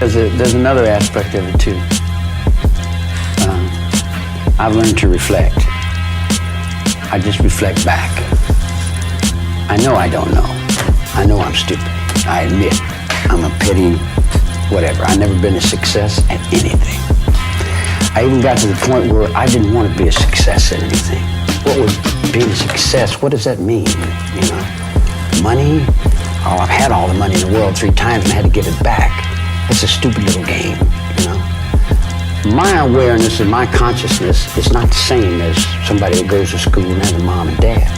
There's another aspect of it too. I've learned to reflect. I just reflect back. I know I don't know. I know I'm stupid. I admit I'm a petty whatever. I've never been a success at anything. I even got to the point where I didn't want to be a success at anything. What was being a success? What does that mean? You know, money? Oh, I've had all the money in the world 3 times and I had to give it back. It's a stupid little game, you know. My awareness and my consciousness is not the same as somebody that goes to school and has a mom and dad.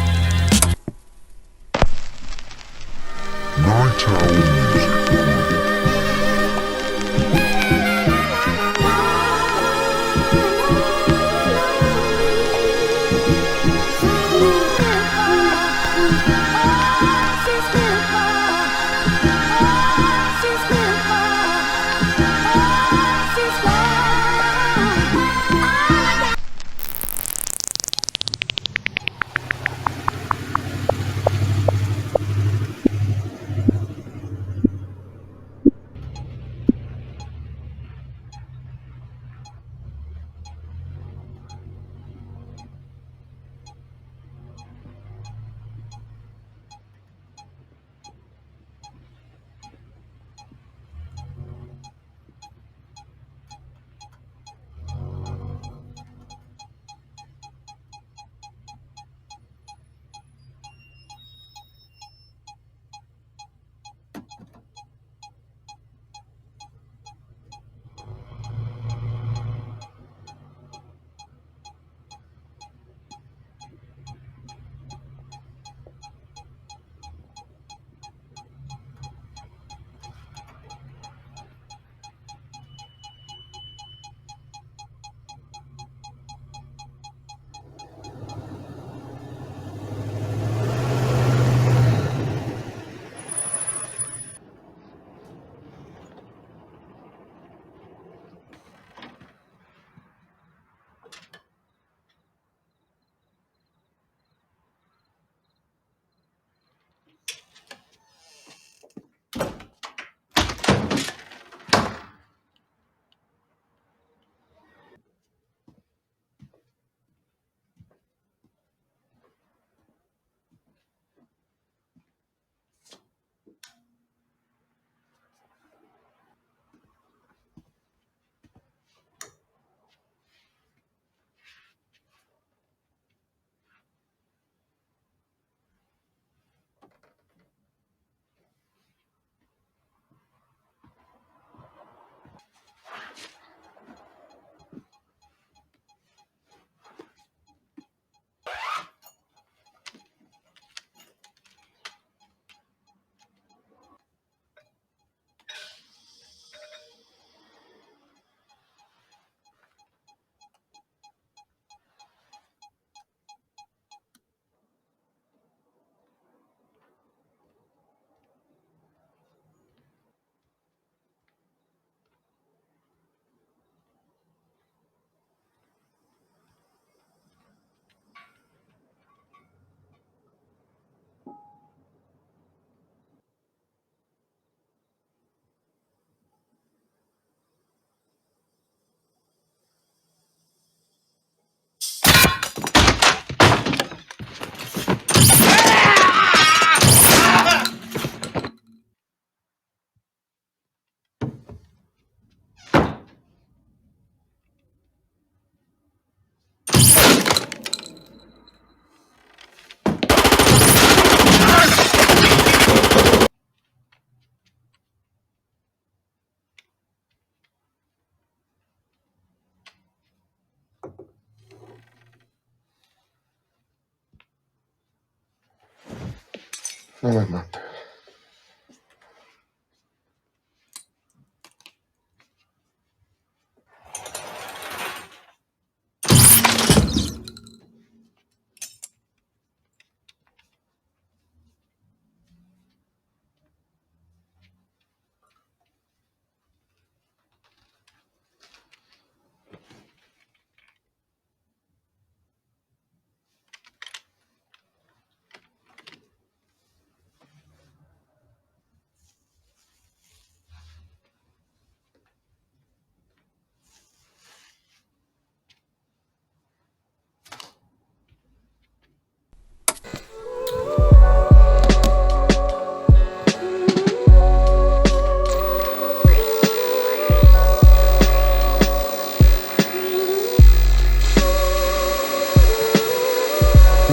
No me mates.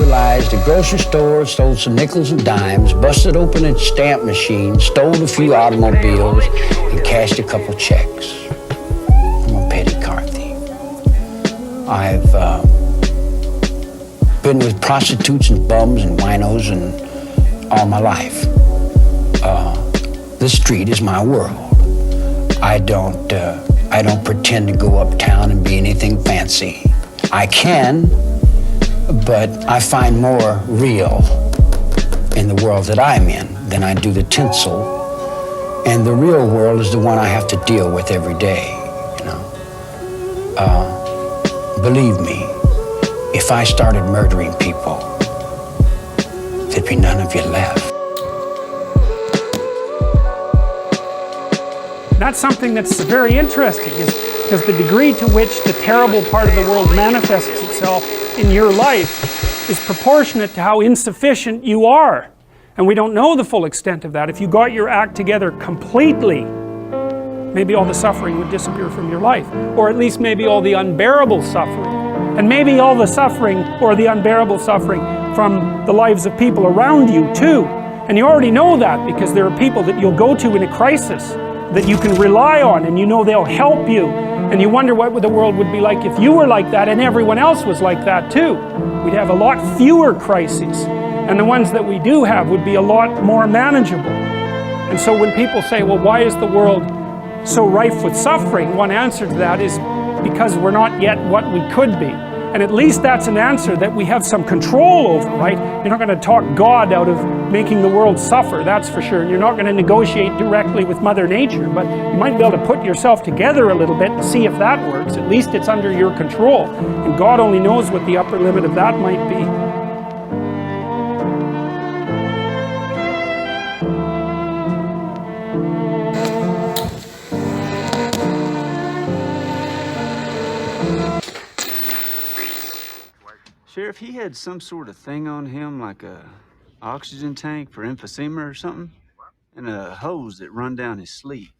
vandalized a grocery store, stole some nickels and dimes, busted open a stamp machine, stole a few automobiles, and cashed a couple checks. I'm a petty car thief. I've been with prostitutes and bums and winos and all my life. The street is my world. I don't pretend to go uptown and be anything fancy. I can, but I find more real in the world that I'm in than I do the tinsel. And the real world is the one I have to deal with every day, you know. Believe me, if I started murdering people, there'd be none of you left. That's something that's very interesting, because the degree to which the terrible part of the world manifests itself in your life is proportionate to how insufficient you are. And we don't know the full extent of that. If you got your act together completely, maybe all the suffering would disappear from your life, or at least maybe all the unbearable suffering. And maybe all the suffering or the unbearable suffering from the lives of people around you too. And you already know that because there are people that you'll go to in a crisis that you can rely on, and you know they'll help you. And you wonder what the world would be like if you were like that and everyone else was like that too. We'd have a lot fewer crises, and the ones that we do have would be a lot more manageable. And so when people say, well, why is the world so rife with suffering? One answer to that is because we're not yet what we could be. And at least that's an answer that we have some control over, right? You're not going to talk God out of making the world suffer, that's for sure. And you're not going to negotiate directly with Mother Nature, but you might be able to put yourself together a little bit and see if that works. At least it's under your control. And God only knows what the upper limit of that might be. Sheriff, he had some sort of thing on him, like a oxygen tank for emphysema or something, and a hose that run down his sleeve.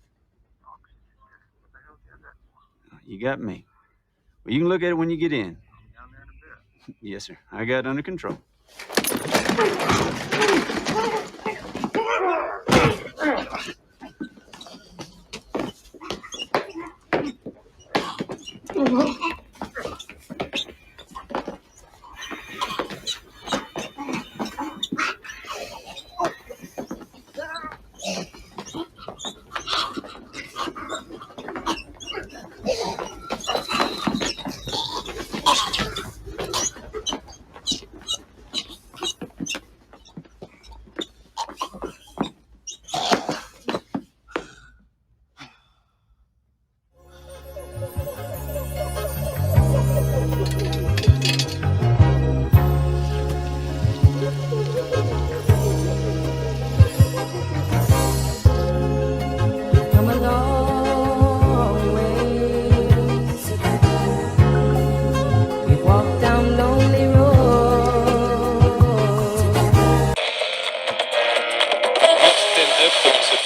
You got me. Well, you can look at it when you get in. Yes, sir. I got it under control.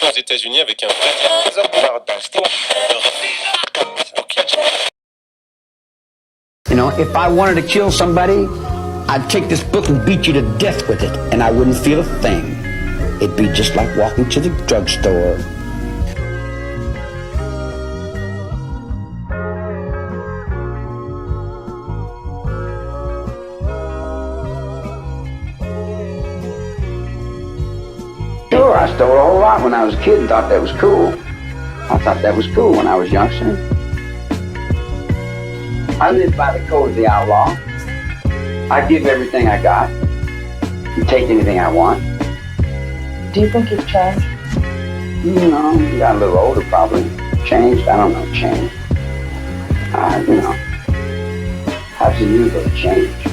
Aux États-Unis avec un vrai. You know, if I wanted to kill somebody, I'd take this book and beat you to death with it, and I wouldn't feel a thing. It'd be just like walking to the drugstore. Sure, I stole a whole lot when I was a kid and thought that was cool. I thought that was cool when I was youngster. I lived by the code of the outlaw. I give everything I got and take anything I want. Do you think you've changed? You know, you got a little older probably. Changed? I don't know, changed. You know, how's the new little change?